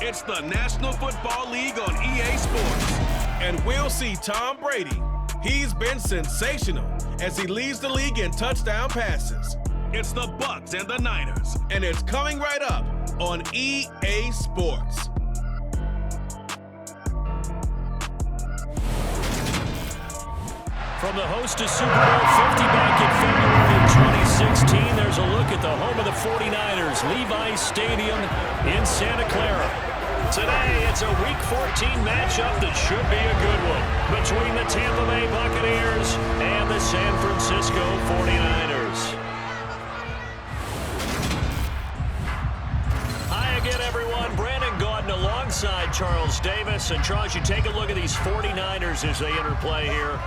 It's the National Football League on EA Sports. And we'll see Tom Brady. He's been sensational as he leads the league in touchdown passes. It's the Bucs and the Niners, and it's coming right up on EA Sports. From the host to Super Bowl 50 back in February of 2016, there's a look at the home of the 49ers, Levi's Stadium in Santa Clara. Today, it's a Week 14 matchup that should be a good one between the Tampa Bay Buccaneers and the San Francisco 49ers. Hi again, everyone. Brandon Gaudin alongside Charles Davis. And Charles, you take a look at these 49ers as they interplay here.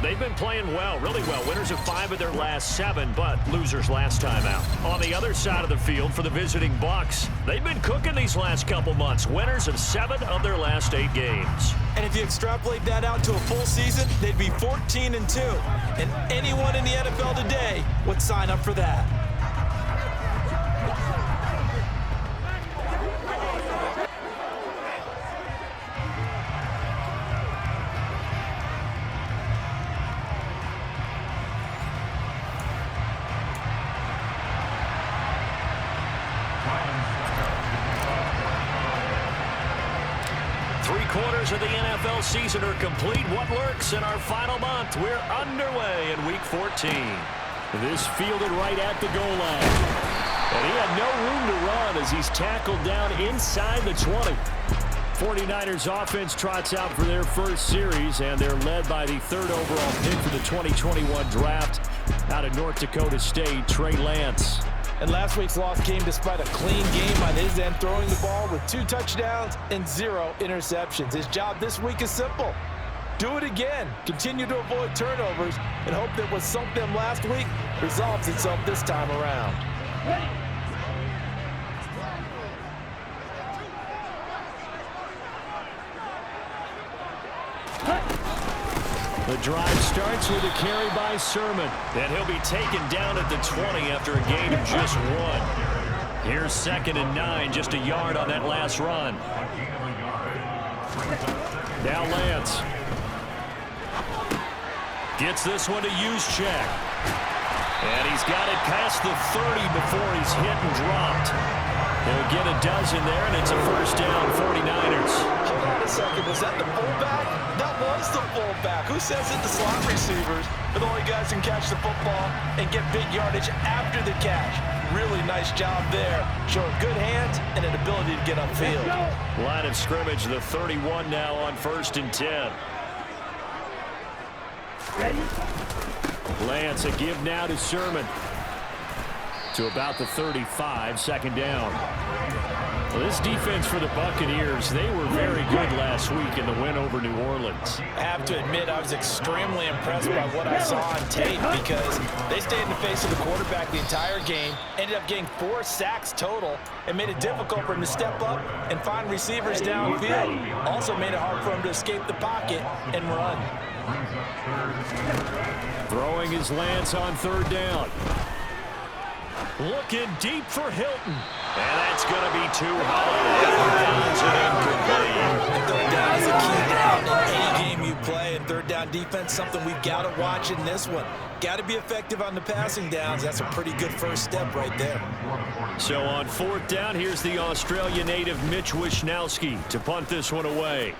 They've been playing well, really well. Winners of 5 of their last 7, but losers last time out. On the other side of the field for the visiting Bucs, they've been cooking these last couple months. Winners of 7 of their last 8 games. And if you extrapolate that out to a full season, they'd be 14-2. And anyone in the NFL today would sign up for that. Three-quarters of the NFL season are complete. What lurks in our final month? We're underway in Week 14. This fielded right at the goal line. And he had no room to run as he's tackled down inside the 20. 49ers offense trots out for their first series, and they're led by the 3rd overall pick for the 2021 draft out of North Dakota State, Trey Lance. And last week's loss came despite a clean game on his end, throwing the ball with 2 touchdowns and 0 interceptions. His job this week is simple. Do it again. Continue to avoid turnovers and hope that what sunk them last week resolves itself this time around. The drive starts with a carry by Sermon, and he'll be taken down at the 20 after a gain of just 1. Here's 2nd and 9, just a yard on that last run. Now Lance gets this one to use check. And he's got it past the 30 before he's hit and dropped. He'll get a dozen there, and it's a first down, 49ers. Hold on a second. Was that the fullback? That was the fullback. Who says it? The slot receivers are the only guys who can catch the football and get big yardage after the catch. Really nice job there. Showing good hands and an ability to get upfield. Line of scrimmage, the 31 now on 1st and 10. Ready? Lance, a give now to Sermon. To about the 35, 2nd down. Well, this defense for the Buccaneers, they were very good last week in the win over New Orleans. I have to admit, I was extremely impressed by what I saw on tape because they stayed in the face of the quarterback the entire game, ended up getting 4 sacks total, and made it difficult for him to step up and find receivers downfield. Also made it hard for him to escape the pocket and run. Throwing his Lance on 3rd down. Looking deep for Hilton. And that's going to be too high. And 3rd down is a key down in any game you play. And 3rd down defense, something we've got to watch in this one. Got to be effective on the passing downs. That's a pretty good first step right there. So on 4th down, here's the Australia native Mitch Wishnowsky to punt this one away.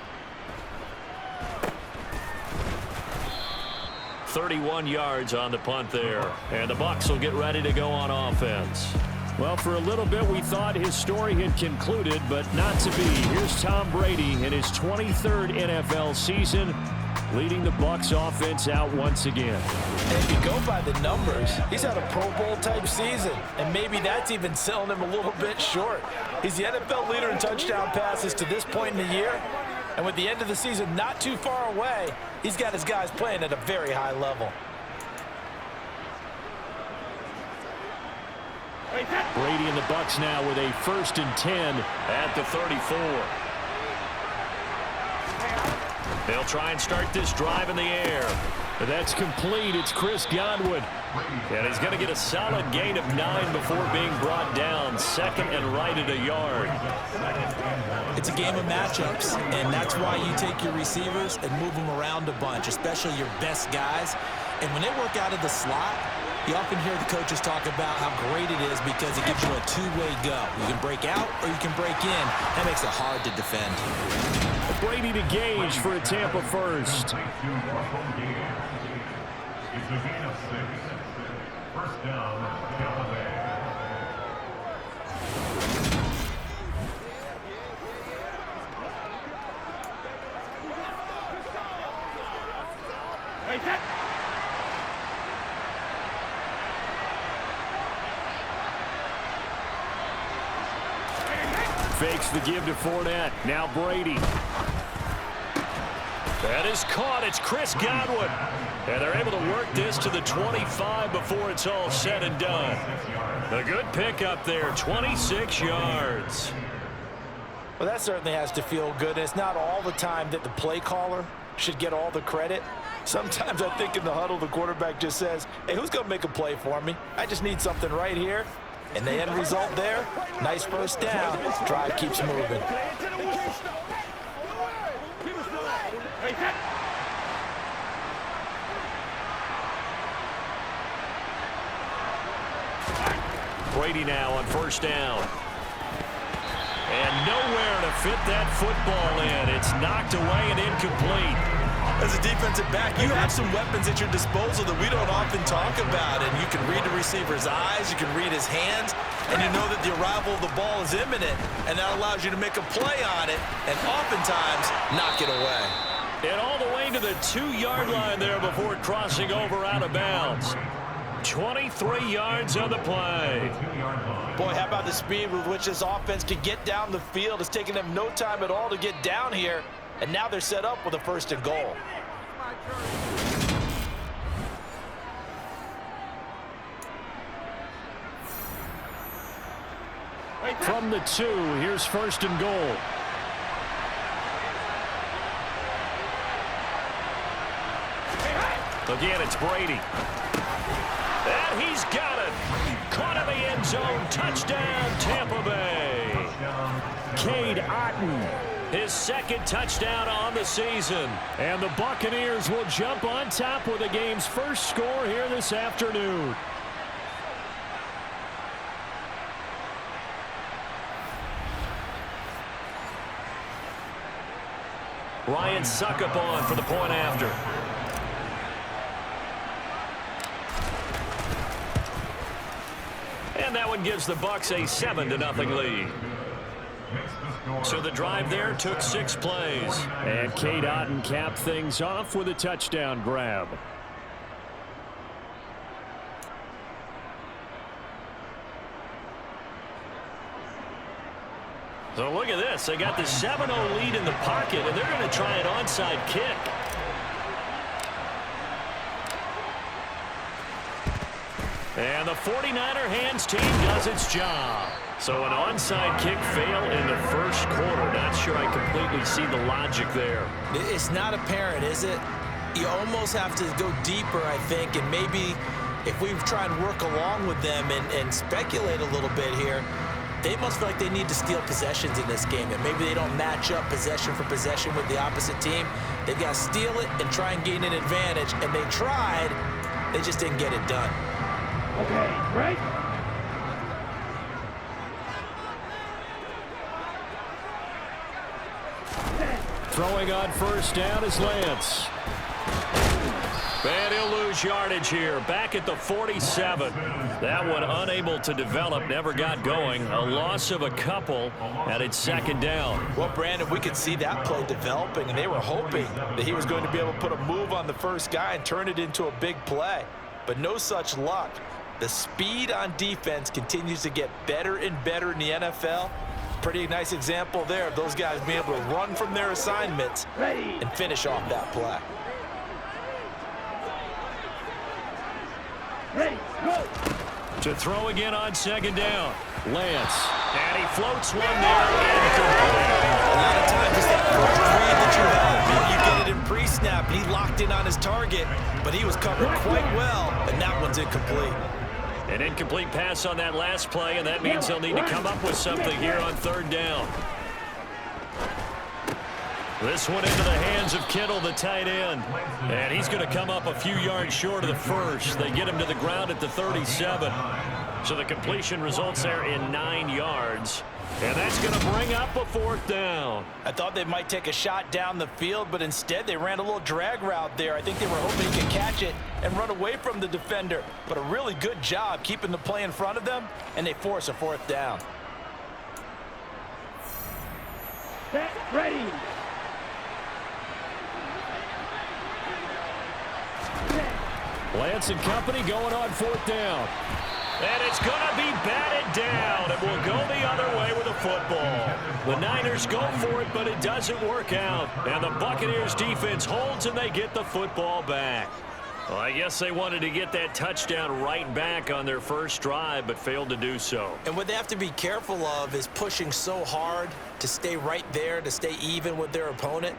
31 yards on the punt there. And the Bucs will get ready to go on offense. Well, for a little bit, we thought his story had concluded, but not to be. Here's Tom Brady in his 23rd NFL season, leading the Bucs offense out once again. And if you go by the numbers, he's had a Pro Bowl-type season, and maybe that's even selling him a little bit short. He's the NFL leader in touchdown passes to this point in the year, and with the end of the season not too far away, he's got his guys playing at a very high level. Brady and the Bucs now with a 1st and 10 at the 34. They'll try and start this drive in the air. That's complete. It's Chris Godwin. And he's going to get a solid gain of 9 before being brought down. Second and right at a yard. It's a game of matchups, and that's why you take your receivers and move them around a bunch, especially your best guys. And when they work out of the slot, you often hear the coaches talk about how great it is because it gives you a two-way go. You can break out or you can break in. That makes it hard to defend. Brady to Gage for a Tampa first. First down, Tampa Bay. Fakes the give to Fournette. Now Brady. That is caught. It's Chris Godwin. And they're able to work this to the 25 before it's all said and done. A good pickup there, 26 yards. Well, that certainly has to feel good. It's not all the time that the play caller should get all the credit. Sometimes I think in the huddle, the quarterback just says, hey, who's going to make a play for me? I just need something right here. And the end result there, nice first down. Drive keeps moving. Brady now on first down. And nowhere to fit that football in. It's knocked away and incomplete. As a defensive back, you have some weapons at your disposal that we don't often talk about. And you can read the receiver's eyes, you can read his hands, and you know that the arrival of the ball is imminent. And that allows you to make a play on it and oftentimes knock it away. And all the way to the 2-yard line there before crossing over out of bounds. 23 yards on the play. Boy, how about the speed with which this offense can get down the field? It's taken them no time at all to get down here. And now they're set up with a 1st and goal. From the 2, here's 1st and goal. Again, it's Brady. And he's got it. Caught in the end zone. Touchdown, Tampa Bay. Cade Otton, his 2nd touchdown on the season. And the Buccaneers will jump on top with the game's first score here this afternoon. Ryan Suckup on for the point after. And that one gives the Bucs a 7-0 lead. So the drive there took 6 plays. And Cade Otton capped things off with a touchdown grab. So look at this. They got the 7-0 lead in the pocket, and they're going to try an onside kick. And the 49er hands team does its job. So an onside kick fail in the first quarter. Not sure I completely see the logic there. It's not apparent, is it? You almost have to go deeper, I think, and maybe if we try and work along with them and speculate a little bit here, they must feel like they need to steal possessions in this game, and maybe they don't match up possession for possession with the opposite team. They've got to steal it and try and gain an advantage, and they tried. They just didn't get it done. Okay, right? Throwing on first down is Lance. And he'll lose yardage here. Back at the 47. That one unable to develop, never got going. A loss of a couple, and it's 2nd down. Well, Brandon, we could see that play developing, and they were hoping that he was going to be able to put a move on the first guy and turn it into a big play. But no such luck. The speed on defense continues to get better and better in the NFL. Pretty nice example there of those guys being able to run from their assignments and finish off that play. Ready, go! To throw again on 2nd down. Lance. And he floats one there. Incomplete. A lot of times it's that first read that you have. Maybe you get it in pre-snap, and he locked in on his target, but he was covered quite well, and that one's incomplete. An incomplete pass on that last play, and that means he'll need to come up with something here on third down. This one into the hands of Kittle, the tight end. And he's going to come up a few yards short of the first. They get him to the ground at the 37. So the completion results there in 9 yards. And that's going to bring up a fourth down. I thought they might take a shot down the field, but instead they ran a little drag route there. I think they were hoping he could catch it and run away from the defender. But a really good job keeping the play in front of them, and they force a fourth down. Set, ready. Lance and company going on fourth down. And it's going to be batted down. It will go the other way with the football. The Niners go for it, but it doesn't work out. And the Buccaneers defense holds, and they get the football back. Well, I guess they wanted to get that touchdown right back on their first drive, but failed to do so. And what they have to be careful of is pushing so hard to stay right there, to stay even with their opponent,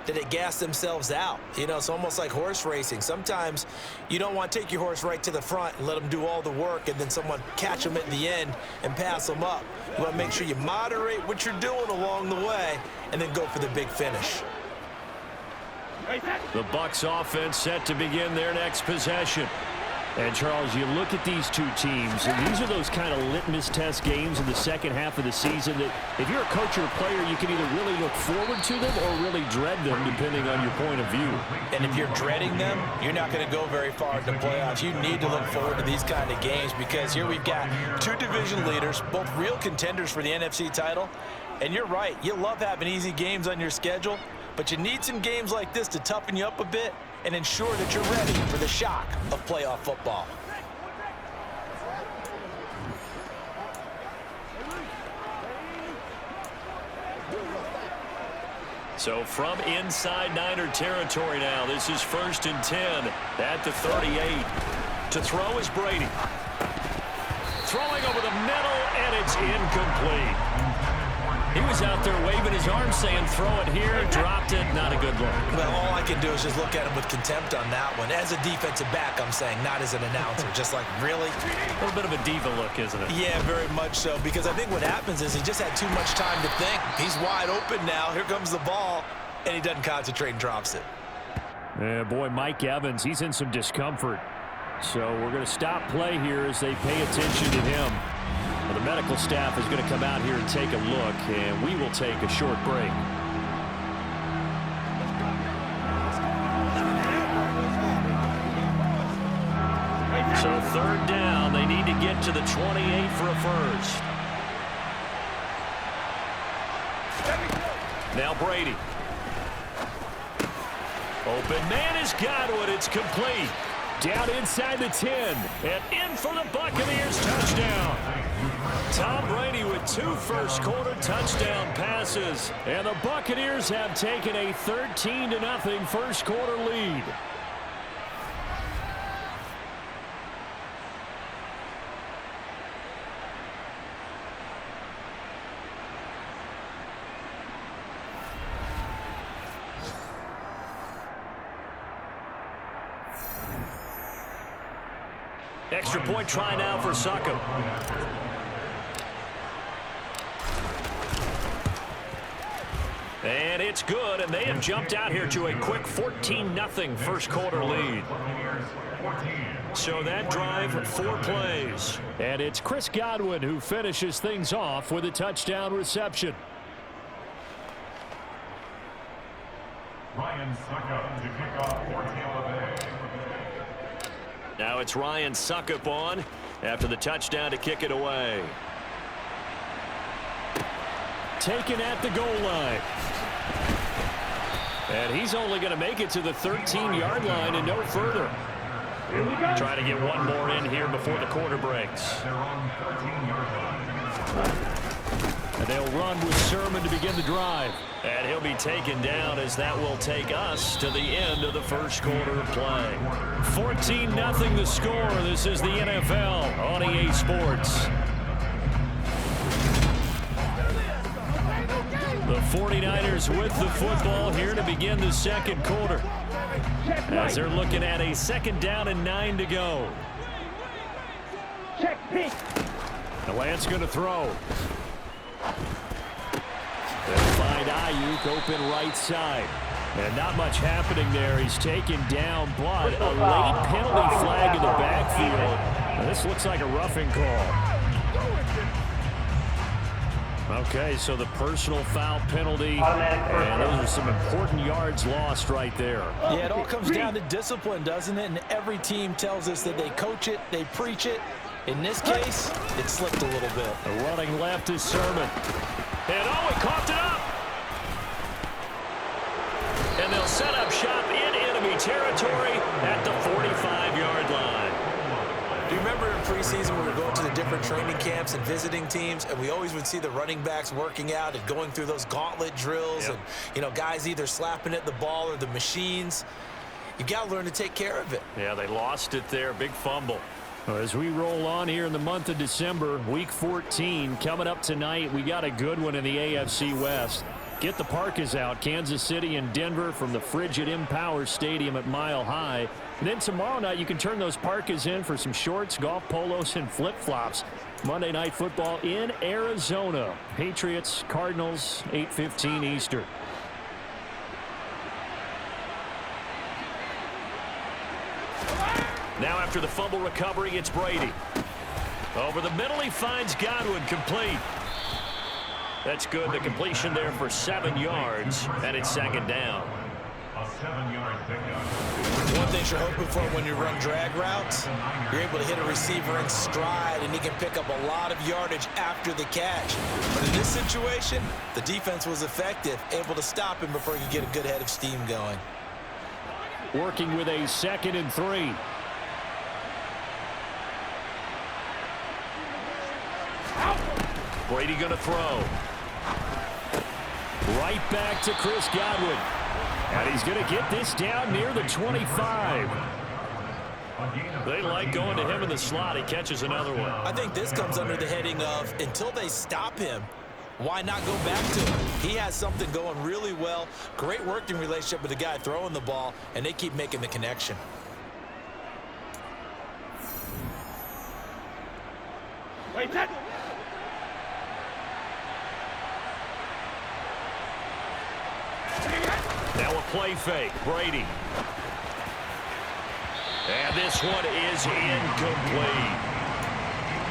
that they gas themselves out. You know, it's almost like horse racing. Sometimes you don't want to take your horse right to the front and let them do all the work and then someone catch them at the end and pass them up. You want to make sure you moderate what you're doing along the way and then go for the big finish. The Bucs offense set to begin their next possession. And, Charles, you look at these two teams, and these are those kind of litmus test games in the second half of the season that if you're a coach or a player, you can either really look forward to them or really dread them, depending on your point of view. And if you're dreading them, you're not going to go very far in the playoffs. You need to look forward to these kind of games because here we've got two division leaders, both real contenders for the NFC title. And you're right, you love having easy games on your schedule, but you need some games like this to toughen you up a bit and ensure that you're ready for the shock of playoff football. So from inside Niner territory now, this is 1st and 10 at the 38. To throw is Brady. Throwing over the middle, and it's incomplete. He was out there waving his arms saying, throw it here, dropped it, not a good look. Well, all I can do is just look at him with contempt on that one. As a defensive back, I'm saying, not as an announcer. Just like, really? A little bit of a diva look, isn't it? Yeah, very much so, because I think what happens is he just had too much time to think. He's wide open now. Here comes the ball, and he doesn't concentrate and drops it. Yeah, boy, Mike Evans, he's in some discomfort. So we're going to stop play here as they pay attention to him. Well, the medical staff is going to come out here and take a look, and we will take a short break. So 3rd down, they need to get to the 28 for a first. Now Brady. Open man is Godwin. It's complete. Down inside the 10, and in for the Buccaneers touchdown. Tom Brady with 2 first-quarter touchdown passes, and the Buccaneers have taken a 13-0 first-quarter lead. Extra point try now for Succop. And it's good, and they have jumped out here to a quick 14-0 first-quarter lead. So that drive, 4 plays. And it's Chris Godwin who finishes things off with a touchdown reception. Ryan Succop to kick off for Tampa Bay. Now it's Ryan Succop on after the touchdown to kick it away. Taken at the goal line. And he's only going to make it to the 13-yard line and no further. Try to get one more in here before the quarter breaks. And they'll run with Sermon to begin the drive. And he'll be taken down as that will take us to the end of the first quarter of play. 14-0 the score. This is the NFL on EA Sports. The 49ers with the football here to begin the second quarter. As they're looking at a 2nd down and 9 to go. The Lance going to throw. They'll find Ayuk open right side. And not much happening there. He's taken down, but a late penalty flag in the backfield. Now, this looks like a roughing call. Okay, so the personal foul penalty, and those are some important yards lost right there. Yeah, it all comes down to discipline, doesn't it? And every team tells us that they coach it, they preach it. In this case, it slipped a little bit. The running left is Sermon. And oh, he coughed it up. And they'll set up shop in enemy territory at the 45-yard line. Do you remember in preseason when we were going to the different training camps and visiting teams, and we always would see the running backs working out and going through those gauntlet drills, and, you know, guys either slapping at the ball or the machines. You got to learn to take care of it. Yeah, they lost it there. Big fumble. As we roll on here in the month of December, Week 14 coming up tonight, we got a good one in the AFC West. Get the Parkas out, Kansas City and Denver from the frigid Empower Stadium at Mile High. And then tomorrow night, you can turn those Parkas in for some shorts, golf polos, and flip-flops. Monday Night Football in Arizona. Patriots, Cardinals, 8:15 Eastern. Now after the fumble recovery, it's Brady. Over the middle, he finds Godwin complete. That's good. The completion there for 7 yards, and it's 2nd down. A 7-yard pickup. One thing you're hoping for when you run drag routes, you're able to hit a receiver in stride, and he can pick up a lot of yardage after the catch. But in this situation, the defense was effective, able to stop him before he could get a good head of steam going. Working with a 2nd and 3. Brady going to throw. Right back to Chris Godwin. And he's going to get this down near the 25. They like going to him in the slot. He catches another one. I think this comes under the heading of, until they stop him, why not go back to him? He has something going really well. Great working relationship with the guy throwing the ball, and they keep making the connection. Wait, that. Now a play fake. Brady. And this one is incomplete.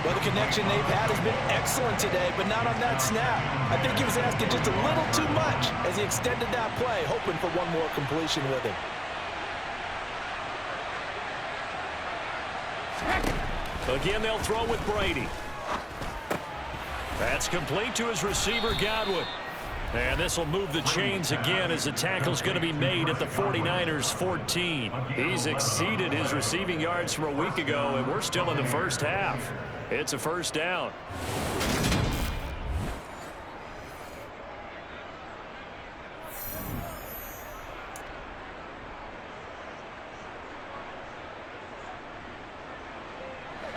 Well, the connection they've had has been excellent today, but not on that snap. I think he was asking just a little too much as he extended that play, hoping for one more completion with him. Again, they'll throw with Brady. That's complete to his receiver, Godwin. And this will move the chains again as the tackle's going to be made at the 49ers 14. He's exceeded his receiving yards from a week ago, and we're still in the first half. It's a 1st down.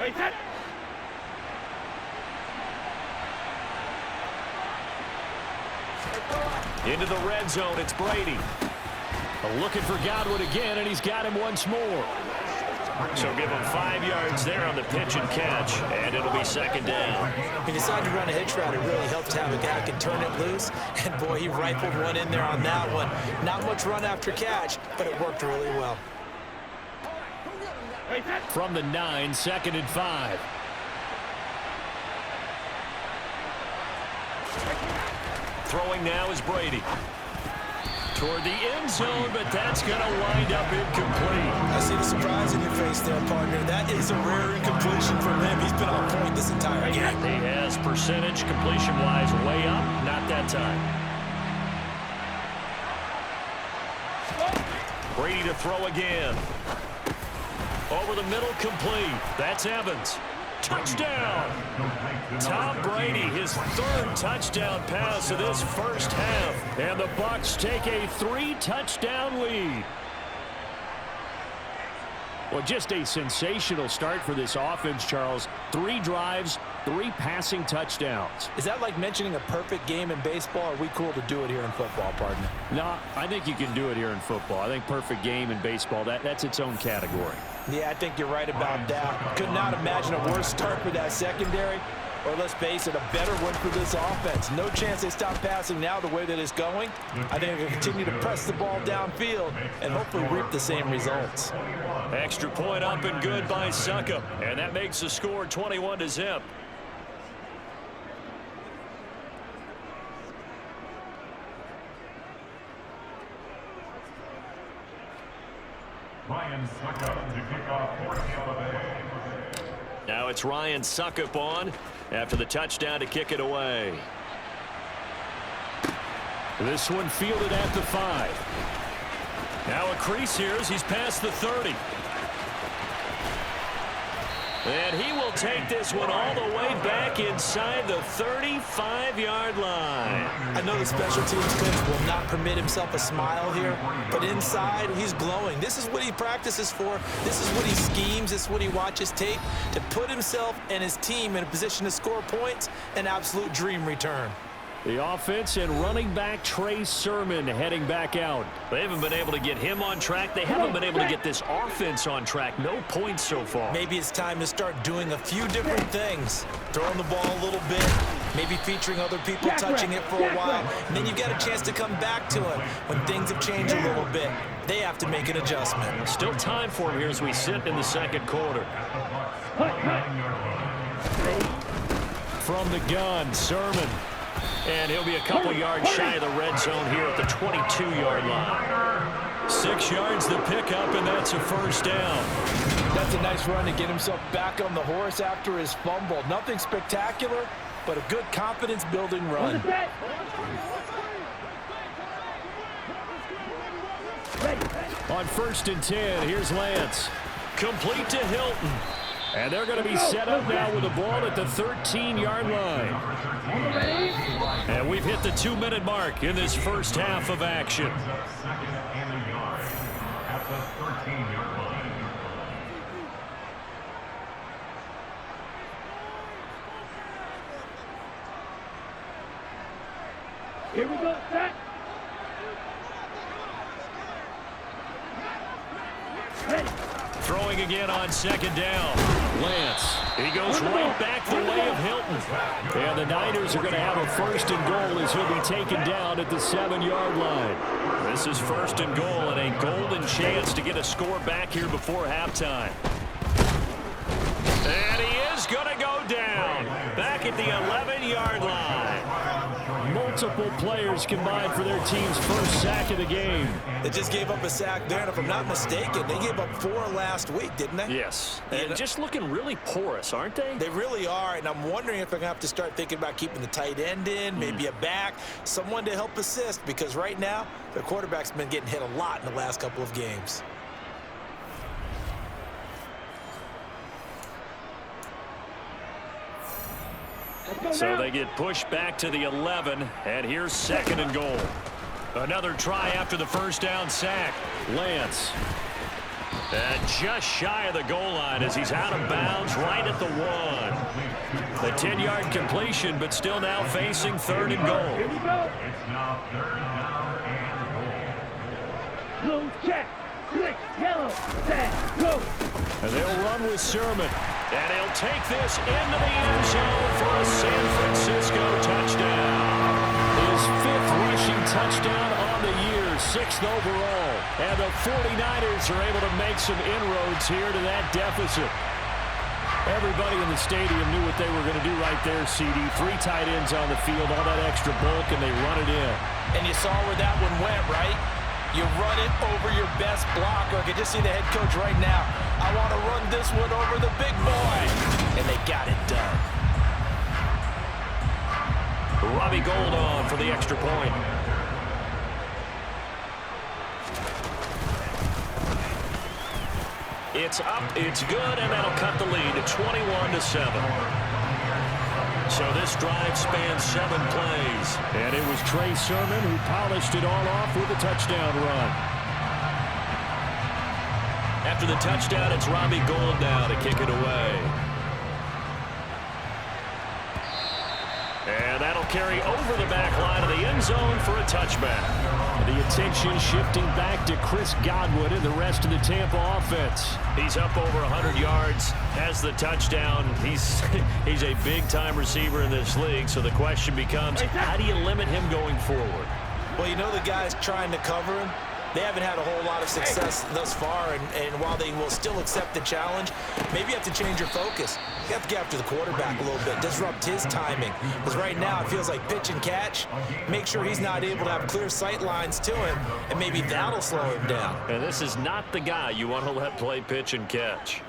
Wait, that. Into the red zone, it's Brady. Looking for Godwin again, and he's got him once more. So give him 5 yards there on the pitch and catch, and it'll be 2nd down. He decided to run a hitch route. It really helped to have a guy who can turn it loose. And, boy, he rifled one in there on that one. Not much run after catch, but it worked really well. From the 9, 2nd and 5. Throwing now is Brady. Toward the end zone, but that's going to wind up incomplete. I see the surprise in your face there, partner. That is a rare incompletion from him. He's been on point this entire game. He has percentage completion-wise way up. Not that time. Brady to throw again. Over the middle, complete. That's Evans. Touchdown! Tom Brady, his 3rd touchdown pass of this first half. And the Bucs take a 3-touchdown lead. Well, just a sensational start for this offense, Charles. 3 drives, 3 passing touchdowns. Is that like mentioning a perfect game in baseball? Or are we cool to do it here in football, partner? No, I think you can do it here in football. I think perfect game in baseball, that's its own category. Yeah, I think you're right about that. Could not imagine a worse start for that secondary. Or let's face it, a better one for this offense. No chance they stop passing now the way that it's going. I think they'll continue to press the ball downfield and hopefully reap the same results. Extra point up and good by Suckup. And that makes the score 21-0. Ryan Suckup to kick off for Tampa Bay. Now it's Ryan Suckup on after the touchdown to kick it away. This one fielded at the 5. Now a crease here as he's past the 30. And he will take this one all the way back inside the 35-yard line. I know the special teams coach will not permit himself a smile here, but inside he's glowing. This is what he practices for. This is what he schemes. This is what he watches tape to put himself and his team in a position to score points. An absolute dream return. The offense and running back Trey Sermon heading back out. They haven't been able to get him on track. They haven't been able to get this offense on track. No points so far. Maybe it's time to start doing a few different things. Throwing the ball a little bit, maybe featuring other people touching it for a while, and then you've got a chance to come back to it when things have changed a little bit. They have to make an adjustment. Still time for him here as we sit in the second quarter. From the gun, Sermon. And he'll be a couple yards shy of the red zone here at the 22-yard line. 6 yards the pickup, and that's a first down. That's a nice run to get himself back on the horse after his fumble. Nothing spectacular, but a good confidence-building run. On 1st and 10, here's Lance. Complete to Hilton. And they're going to be set up now with the ball at the 13-yard line. And we've hit the 2-minute mark in this first half of action. Here we go, set. Throwing again on 2nd down. Lance. He goes right back the way of Hilton. And the Niners are going to have a 1st and goal as he'll be taken down at the 7-yard line. This is 1st and goal and a golden chance to get a score back here before halftime. And he is going to go down back at the 11-yard line. Multiple players combined for their team's first sack of the game. They just gave up a sack there, and if I'm not mistaken, they gave up 4 last week, didn't they? Yes. And just looking really porous, aren't they? They really are, and I'm wondering if they're going to have to start thinking about keeping the tight end in, maybe a back, someone to help assist, because right now, their quarterback's been getting hit a lot in the last couple of games. So they get pushed back to the 11, and here's 2nd and goal. Another try after the first down sack. Lance. And just shy of the goal line as he's out of bounds right at the 1. The 10-yard completion, but still now facing 3rd and goal. Here we go. It's now 3rd down and goal. Blue check. Click. Yellow. Set. Go. And they'll run with Sermon. And he'll take this into the end zone for a San Francisco touchdown. His 5th rushing touchdown on the year, 6th overall. And the 49ers are able to make some inroads here to that deficit. Everybody in the stadium knew what they were going to do right there, CD. 3 tight ends on the field, all that extra bulk, and they run it in. And you saw where that one went, right? You run it over your best blocker. I can just see the head coach right now. I want to run this one over the big boy. And they got it done. Robbie Gould on for the extra point. It's up, it's good, and that'll cut the lead to 21-7. So this drive spans 7 plays. And it was Trey Sermon who polished it all off with a touchdown run. After the touchdown, it's Robbie Gould now to kick it away. carry over the back line of the end zone for a touchback. The attention shifting back to Chris Godwin and the rest of the Tampa offense. He's up over 100 yards, has the touchdown. He's a big-time receiver in this league, so the question becomes, how do you limit him going forward? Well, you know the guys trying to cover him, they haven't had a whole lot of success thus far, and while they will still accept the challenge, maybe you have to change your focus. You have to get after the quarterback a little bit, disrupt his timing. Because right now it feels like pitch and catch. Make sure he's not able to have clear sight lines to him, and maybe that'll slow him down. And this is not the guy you want to let play pitch and catch.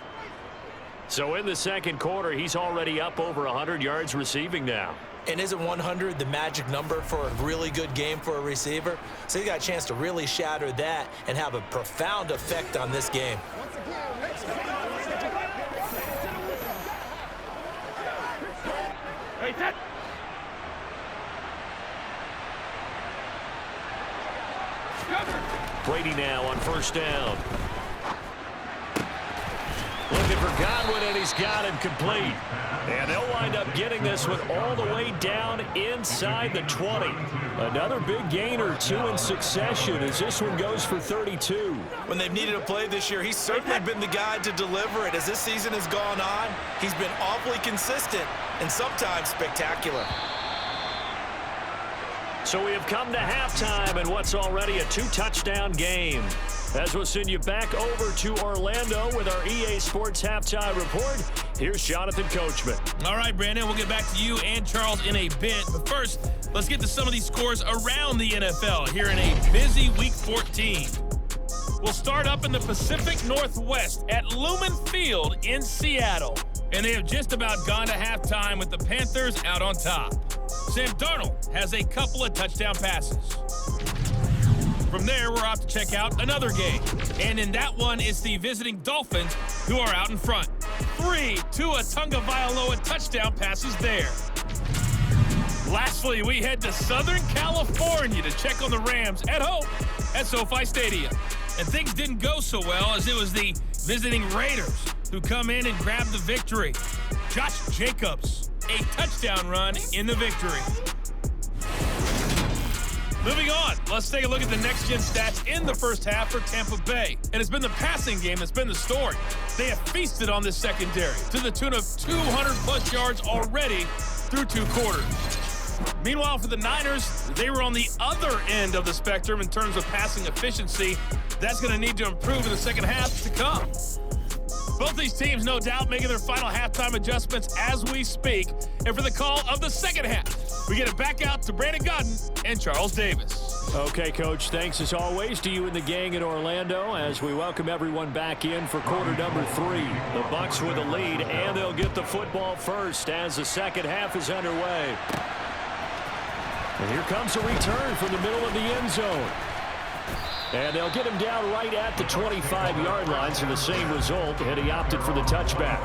So in the second quarter, he's already up over 100 yards receiving now. And isn't 100 the magic number for a really good game for a receiver? So you got a chance to really shatter that and have a profound effect on this game. Brady now on first down. Looking for Godwin, and he's got him complete. And they'll wind up getting this one all the way down inside the 20. Another big gain or two in succession as this one goes for 32. When they've needed a play this year, he's certainly been the guy to deliver it. As this season has gone on, he's been awfully consistent and sometimes spectacular. So we have come to halftime in what's already a 2-touchdown game. As we'll send you back over to Orlando with our EA Sports Halftime Report, here's Jonathan Coachman. All right, Brandon, we'll get back to you and Charles in a bit. But first, let's get to some of these scores around the NFL here in a busy Week 14. We'll start up in the Pacific Northwest at Lumen Field in Seattle. And they have just about gone to halftime with the Panthers out on top. Sam Darnold has a couple of touchdown passes. From there, we're off to check out another game. And in that one, it's the visiting Dolphins who are out in front. 3 Tua Tagovailoa touchdown passes there. Lastly, we head to Southern California to check on the Rams at home at SoFi Stadium. And things didn't go so well as it was the visiting Raiders who come in and grab the victory. Josh Jacobs, a touchdown run in the victory. Moving on, let's take a look at the next-gen stats in the first half for Tampa Bay. And it's been the passing game that's been the story. They have feasted on this secondary to the tune of 200-plus yards already through 2 quarters. Meanwhile, for the Niners, they were on the other end of the spectrum in terms of passing efficiency. That's going to need to improve in the second half to come. Both these teams, no doubt, making their final halftime adjustments as we speak. And for the call of the second half, we get it back out to Brandon Godden and Charles Davis. Okay, Coach, thanks as always to you and the gang in Orlando as we welcome everyone back in for quarter number 3. The Bucs with a lead, and they'll get the football first as the second half is underway. And here comes a return from the middle of the end zone. And they'll get him down right at the 25-yard line, so the same result, and he opted for the touchback.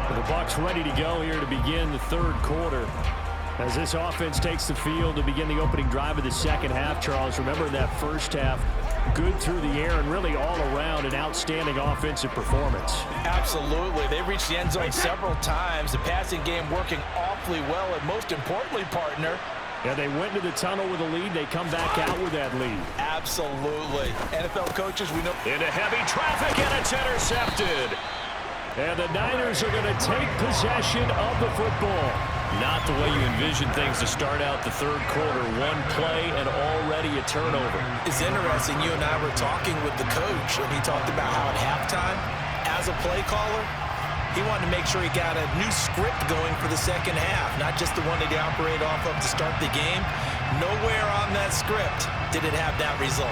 The Bucs ready to go here to begin the third quarter. As this offense takes the field to begin the opening drive of the second half, Charles, remember in that first half, good through the air and really all around an outstanding offensive performance. Absolutely. They reached the end zone several times. The passing game working awfully well, and most importantly, partner, yeah, they went to the tunnel with a lead. They come back out with that lead. Absolutely. NFL coaches, we know. Into heavy traffic, and it's intercepted. And the Niners are going to take possession of the football. Not the way you envision things to start out the third quarter. One play and already a turnover. It's interesting. You and I were talking with the coach, and he talked about how at halftime, as a play caller, he wanted to make sure he got a new script going for the second half, not just the one that he operated off of to start the game. Nowhere on that script did it have that result.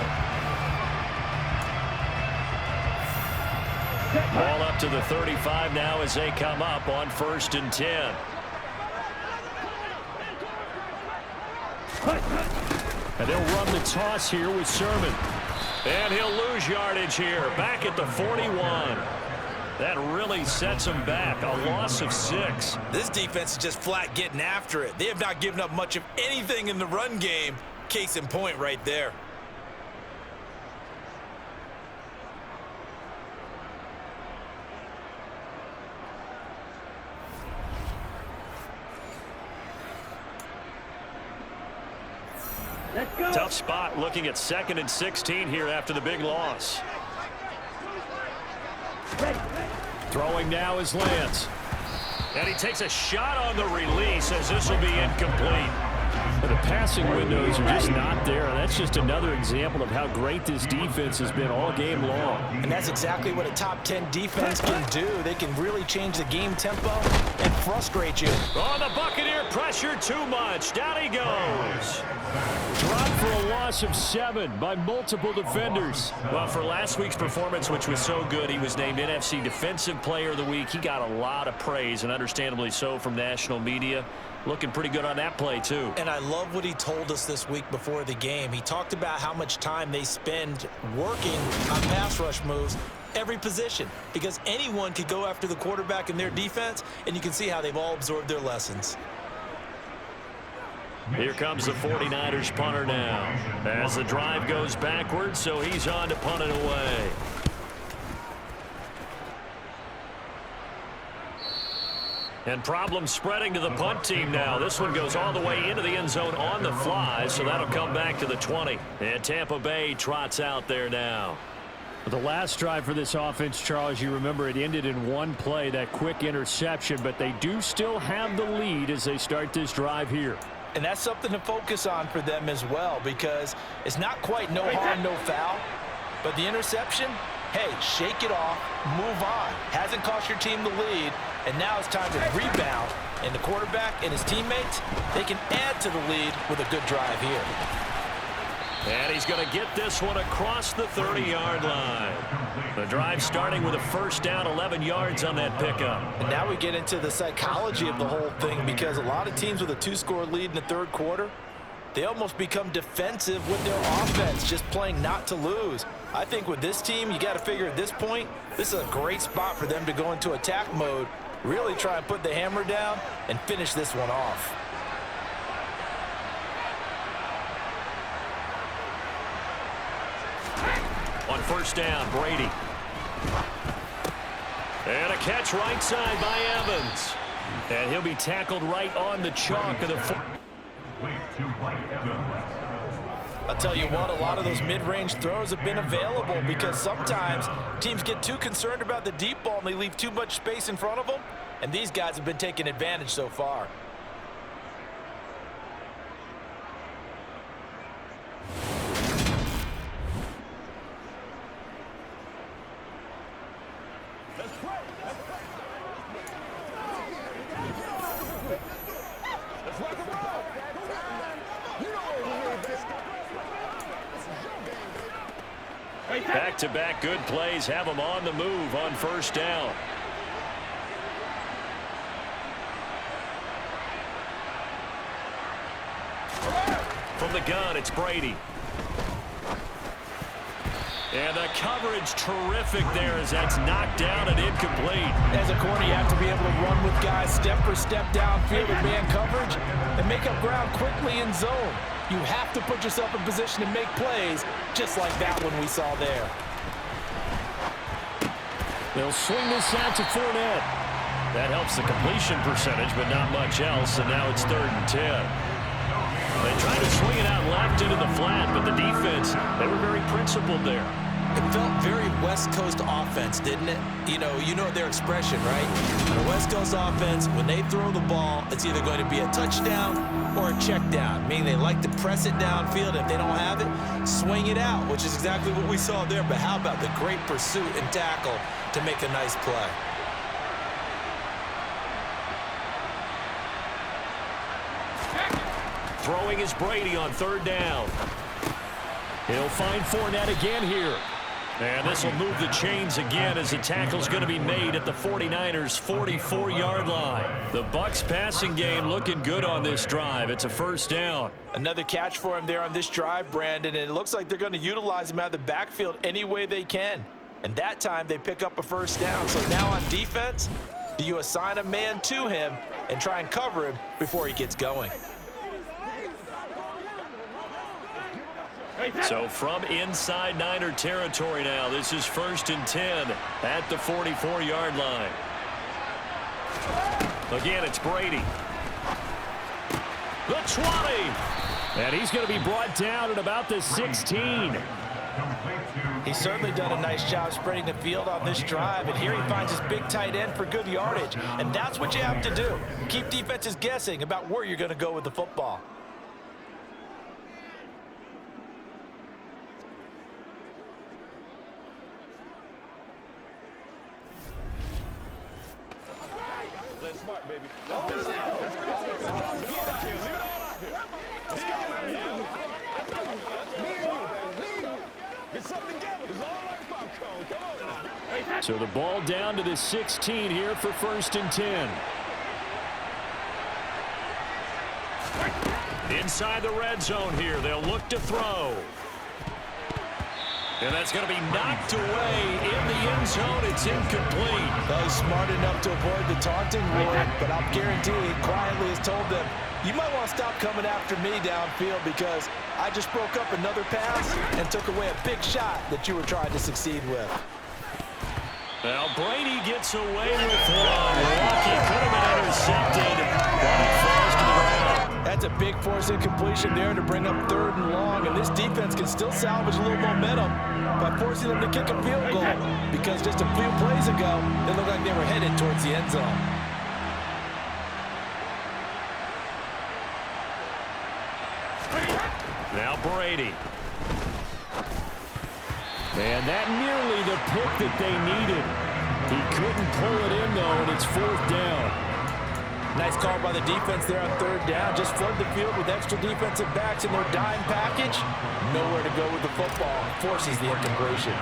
Ball up to the 35 now as they come up on 1st and 10. And they'll run the toss here with Sermon. And he'll lose yardage here, back at the 41. That really sets them back, a loss of 6. This defense is just flat getting after it. They have not given up much of anything in the run game. Case in point right there. Let's go. Tough spot looking at 2nd and 16 here after the big loss. Ready. Throwing now is Lance. And he takes a shot on the release as this will be incomplete. But the passing windows are just not there. That's just another example of how great this defense has been all game long. And that's exactly what a top 10 defense can do. They can really change the game tempo and frustrate you. Oh, the Buccaneer pressure too much. Down he goes. Dropped for a loss of 7 by multiple defenders. Well, for last week's performance, which was so good, he was named NFC Defensive Player of the Week. He got a lot of praise, and understandably so, from national media. Looking pretty good on that play, too. And I love what he told us this week before the game. He talked about how much time they spend working on pass rush moves, every position, because anyone could go after the quarterback in their defense, and you can see how they've all absorbed their lessons. Here comes the 49ers punter now. As the drive goes backwards, so he's on to punt it away. And problems spreading to the punt team now. This one goes all the way into the end zone on the fly, so that'll come back to the 20. And Tampa Bay trots out there now. The last drive for this offense, Charles, you remember it ended in one play, that quick interception, but they do still have the lead as they start this drive here. And that's something to focus on for them as well, because it's not quite no harm, no foul, but the interception, hey, shake it off, move on. Hasn't cost your team the lead, and now it's time to rebound. And the quarterback and his teammates, they can add to the lead with a good drive here. And he's going to get this one across the 30-yard line. The drive starting with a first down, 11 yards on that pickup. And now we get into the psychology of the whole thing, because a lot of teams with a 2-score lead in the third quarter, they almost become defensive with their offense, just playing not to lose. I think with this team, you got to figure at this point, this is a great spot for them to go into attack mode, really try and put the hammer down and finish this one off. On first down, Brady. And a catch right side by Evans. And he'll be tackled right on the chalk of the... I'll tell you what, a lot of those mid-range throws have been available, because sometimes teams get too concerned about the deep ball and they leave too much space in front of them, and these guys have been taking advantage so far. Back-to-back good plays have them on the move on first down. From the gun, it's Brady. And the coverage terrific there as that's knocked down and incomplete. As a corner, you have to be able to run with guys step for step downfield in man coverage and make up ground quickly in zone. You have to put yourself in position to make plays, just like that one we saw there. They'll swing this out to Fournette. That helps the completion percentage, but not much else, and now it's 3rd and 10. They tried to swing it out left into the flat, but the defense, they were very principled there. It felt very West Coast offense, didn't it? You know their expression, right? The West Coast offense, when they throw the ball, it's either going to be a touchdown or a check down, meaning they like to press it downfield. If they don't have it, swing it out, which is exactly what we saw there. But how about the great pursuit and tackle to make a nice play? Throwing is Brady on 3rd down. He'll find Fournette again here. And this will move the chains again as the tackle's going to be made at the 49ers' 44-yard line. The Bucs passing game looking good on this drive. It's a first down. Another catch for him there on this drive, Brandon, and it looks like they're going to utilize him out of the backfield any way they can. And that time they pick up a first down. So now on defense, do you assign a man to him and try and cover him before he gets going? So from inside Niner territory now, this is 1st and 10 at the 44-yard line. Again, it's Brady. The 20. And he's going to be brought down at about the 16. He's certainly done a nice job spreading the field on this drive, and here he finds his big tight end for good yardage. And that's what you have to do. Keep defenses guessing about where you're going to go with the football. Smart, baby. So the ball down to the 16 here for 1st and 10. Inside the red zone here, they'll look to throw. And that's going to be knocked away in the end zone. It's incomplete. Well, he's smart enough to avoid the taunting word, but I'll guarantee he quietly has told them, you might want to stop coming after me downfield because I just broke up another pass and took away a big shot that you were trying to succeed with. Well, Brady gets away with one. Rocky could have been intercepted, but it falls to the ground. That's a big force incompletion there to bring up 3rd and long, and this defense can still salvage a little momentum by forcing them to kick a field goal because just a few plays ago, it looked like they were headed towards the end zone. Now Brady. And that nearly the pick that they needed. He couldn't pull it in, though, and it's 4th down. Nice call by the defense there on 3rd down. Just flood the field with extra defensive backs in their dime package. Nowhere to go with the football. Forces the incompletion.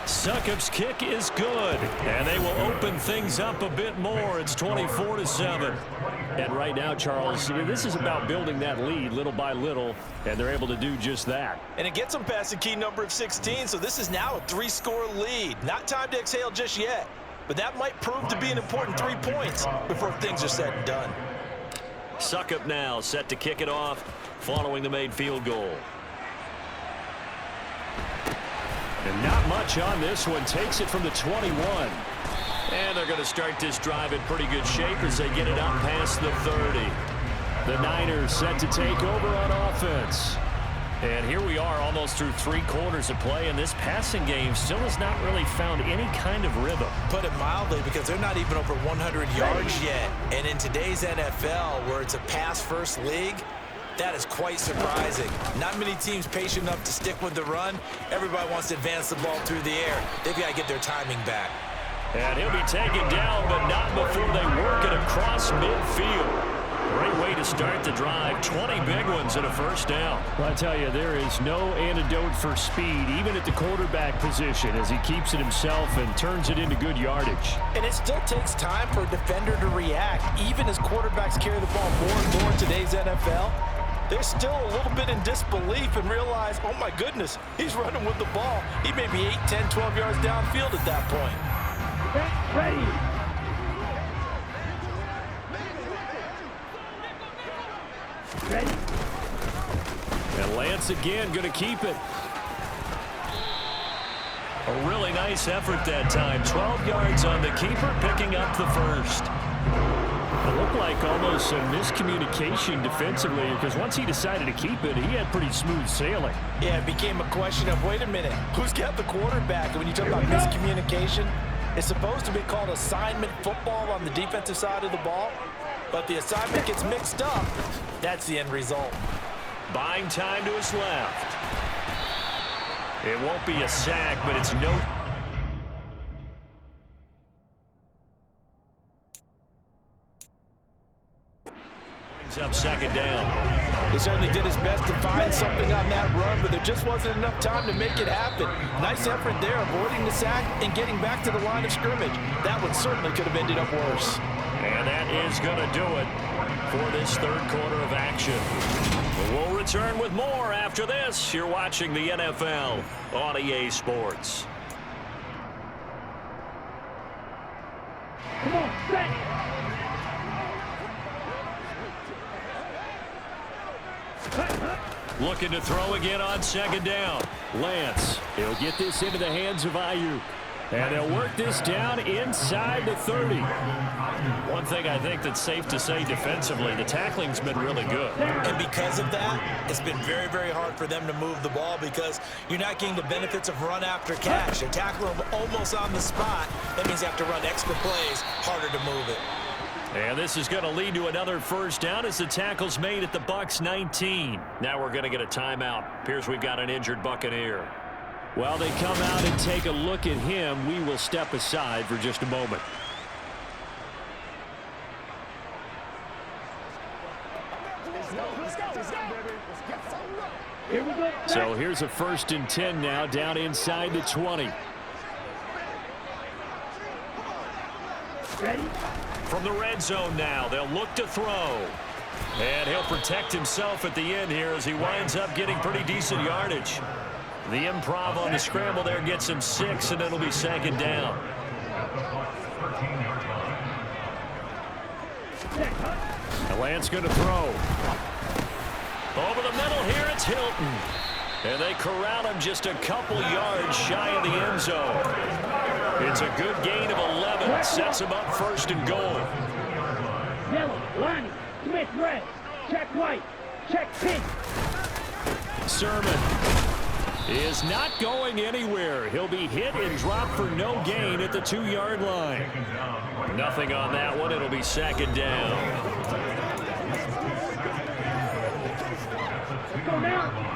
Succop's kick is good, and they will open things up a bit more. It's 24-7. And right now, Charles, this is about building that lead little by little, and they're able to do just that. And it gets them past the key number of 16, so this is now a 3-score lead. Not time to exhale just yet, but that might prove to be an important 3 points before things are said and done. Succop now set to kick it off following the made field goal. And not much on this one. Takes it from the 21. And they're going to start this drive in pretty good shape as they get it up past the 30. The Niners set to take over on offense. And here we are almost through 3 quarters of play, and this passing game still has not really found any kind of rhythm. Put it mildly, because they're not even over 100 yards yet. And in today's NFL, where it's a pass-first league, that is quite surprising. Not many teams patient enough to stick with the run. Everybody wants to advance the ball through the air. They've got to get their timing back. And he'll be taken down, but not before they work it across midfield. Great way to start the drive. 20 big ones and a 1st down. Well, I tell you, there is no antidote for speed, even at the quarterback position, as he keeps it himself and turns it into good yardage. And it still takes time for a defender to react, even as quarterbacks carry the ball more and more in today's NFL. They're still a little bit in disbelief and realize, oh my goodness, he's running with the ball. He may be 8, 10, 12 yards downfield at that point. Ready. Ready. And Lance again going to keep it. A really nice effort that time. 12 yards on the keeper, picking up the 1st. It looked like almost a miscommunication defensively, because once he decided to keep it, he had pretty smooth sailing. Yeah, it became a question of, wait a minute, who's got the quarterback? And when you talk about miscommunication, it's supposed to be called assignment football on the defensive side of the ball. But the assignment gets mixed up. That's the end result. Buying time to his left. It won't be a sack, but it's no... Up 2nd down. He certainly did his best to find something on that run, but there just wasn't enough time to make it happen. Nice effort there, avoiding the sack and getting back to the line of scrimmage. That one certainly could have ended up worse. And that is going to do it for this 3rd quarter of action. We'll return with more after this. You're watching the NFL on EA Sports. Come on, set. Looking to throw again on 2nd down. Lance, he'll get this into the hands of Ayuk. And they'll work this down inside the 30. One thing I think that's safe to say defensively, the tackling's been really good. And because of that, it's been very, very hard for them to move the ball because you're not getting the benefits of run after catch. They tackle them almost on the spot. That means you have to run extra plays, harder to move it. And this is going to lead to another first down as the tackle's made at the Bucs 19. Now we're going to get a timeout. Appears we've got an injured Buccaneer. While they come out and take a look at him, we will step aside for just a moment. So here's a 1st and 10 now down inside the 20. Ready? From the red zone now, they'll look to throw. And he'll protect himself at the end here as he winds up getting pretty decent yardage. The improv on the scramble there gets him 6, and it'll be 2nd down. The Lance going to throw. Over the middle here, it's Hilton. And they corral him just a couple yards shy of the end zone. It's a good gain of 11. Sets him up 1st and goal. Yellow, Lonnie, Smith, red. Check white. Check pink. Sermon is not going anywhere. He'll be hit and dropped for no gain at the 2-yard line. Nothing on that one. It'll be 2nd down. Let's go now.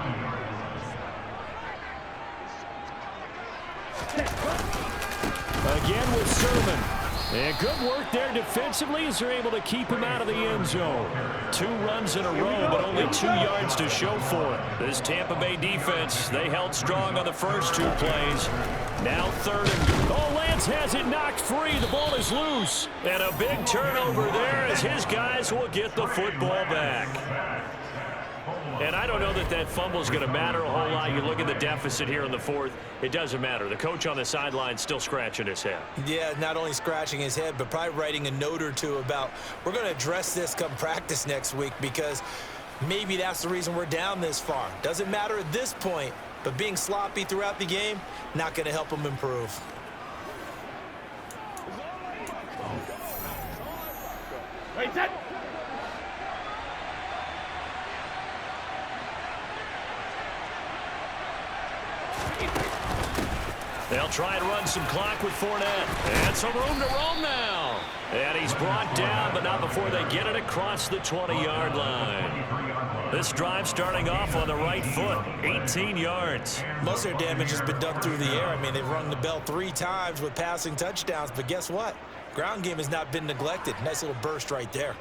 Again with Sermon. And good work there defensively as they're able to keep him out of the end zone. 2 runs in a row, but only 2 yards to show for it. This Tampa Bay defense, they held strong on the first 2 plays. Now 3rd and... Oh, Lance has it knocked free. The ball is loose. And a big turnover there as his guys will get the football back. And I don't know that that fumble is going to matter a whole lot. You look at the deficit here in the 4th. It doesn't matter. The coach on the sideline still scratching his head. Yeah, not only scratching his head, but probably writing a note or two about we're going to address this come practice next week because maybe that's the reason we're down this far. Doesn't matter at this point, but being sloppy throughout the game, not going to help them improve. Wait, set. They'll try and run some clock with Fournette. And some room to roam now. And he's brought down, but not before they get it across the 20-yard line. This drive starting off on the right foot, 18 yards. Most of their damage has been done through the air. I mean, they've rung the bell 3 times with passing touchdowns, but guess what? Ground game has not been neglected. Nice little burst right there.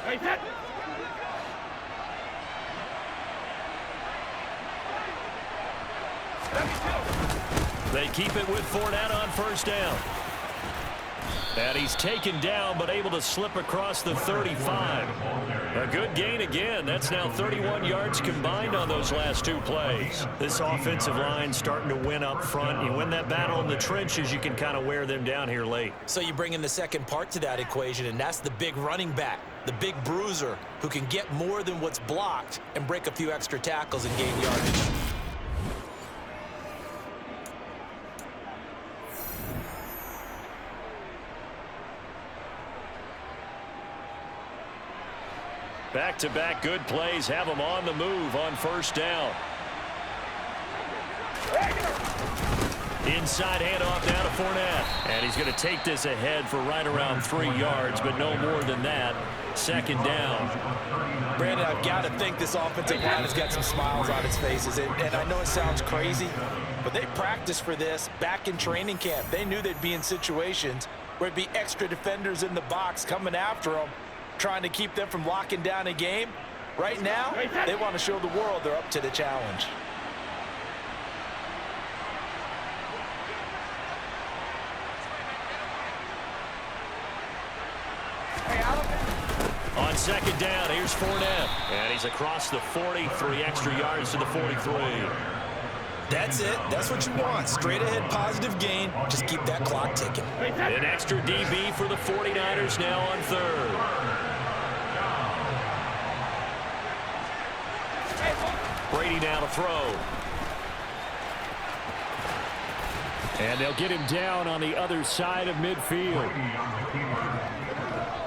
Wait, set. They keep it with Fournette on 1st down. And he's taken down, but able to slip across the 35. A good gain again. That's now 31 yards combined on those last 2 plays. This offensive line starting to win up front. You win that battle in the trenches, you can kind of wear them down here late. So you bring in the second part to that equation, and that's the big running back, the big bruiser, who can get more than what's blocked and break a few extra tackles and gain yardage. Back-to-back good plays have them on the move on 1st down. Inside handoff down to Fournette. And he's going to take this ahead for right around 3 yards, but no more than that. 2nd down. Brandon, I've got to think this offensive line has got some smiles on its faces. And I know it sounds crazy, but they practiced for this back in training camp. They knew they'd be in situations where it'd be extra defenders in the box coming after them, trying to keep them from locking down a game. Right now, they want to show the world they're up to the challenge. On 2nd down, here's Fournette. And he's across the 40, 3 extra yards to the 43. That's it. That's what you want. Straight ahead positive gain. Just keep that clock ticking. An extra DB for the 49ers now on third. Brady now to throw. And they'll get him down on the other side of midfield.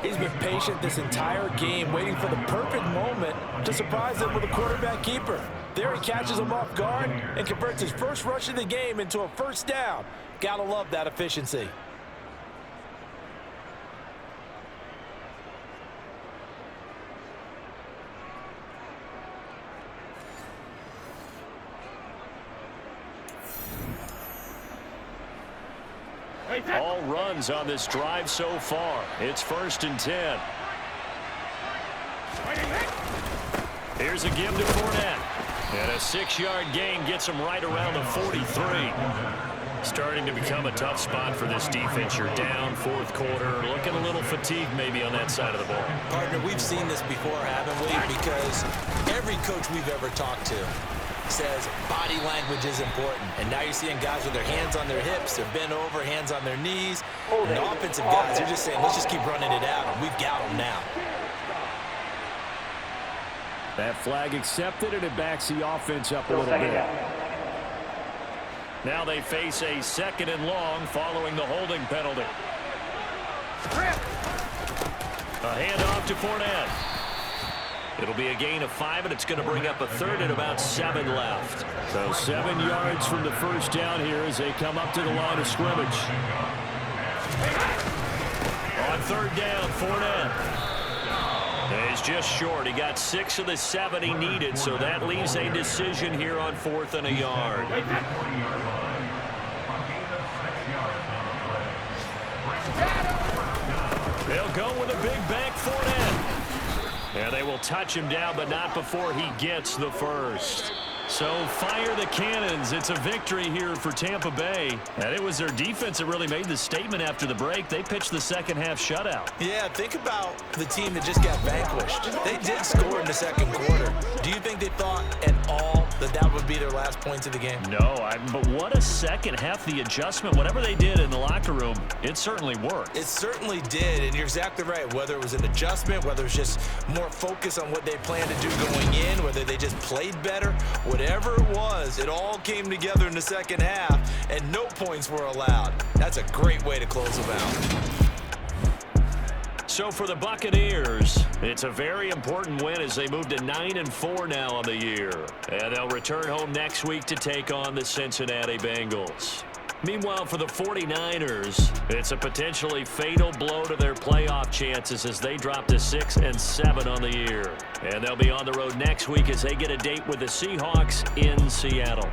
He's been patient this entire game, waiting for the perfect moment to surprise them with a quarterback keeper. There he catches him off guard and converts his first rush of the game into a first down. Gotta love that efficiency. All runs on this drive so far. It's 1st and 10. Here's a give to Fournette. And a 6-yard gain gets him right around the 43. Starting to become a tough spot for this defense. You're down 4th quarter. Looking a little fatigued maybe on that side of the ball. Partner, we've seen this before, haven't we? Because every coach we've ever talked to says body language is important. And now you're seeing guys with their hands on their hips, they're bent over, hands on their knees. And the offensive guys are just saying, let's just keep running it out, and we've got them now. That flag accepted, and it backs the offense up a little bit. Now they face a 2nd and long following the holding penalty. A handoff to Fournette. It'll be a gain of 5, and it's going to bring up a 3rd and about 7 left. So 7 yards from the first down here as they come up to the line of scrimmage. On 3rd down, Fournette. He's just short. He got 6 of the 7 he needed, so that leaves a decision here on 4th and a yard. They'll go with a big bank Fournette. And they will touch him down, but not before he gets the first. So fire the cannons. It's a victory here for Tampa Bay. And it was their defense that really made the statement after the break. They pitched the second half shutout. Yeah, think about the team that just got vanquished. They did score in the 2nd quarter. Do you think they thought at all that that would be their last points of the game? No, but what a second half. The adjustment, whatever they did in the locker room, it certainly worked. It certainly did, and you're exactly right. Whether it was an adjustment, whether it was just more focus on what they planned to do going in, whether they just played better, whatever it was, it all came together in the second half, and no points were allowed. That's a great way to close them out. So for the Buccaneers, it's a very important win as they move to 9-4 now on the year. And they'll return home next week to take on the Cincinnati Bengals. Meanwhile, for the 49ers, it's a potentially fatal blow to their playoff chances as they drop to 6-7 on the year. And they'll be on the road next week as they get a date with the Seahawks in Seattle.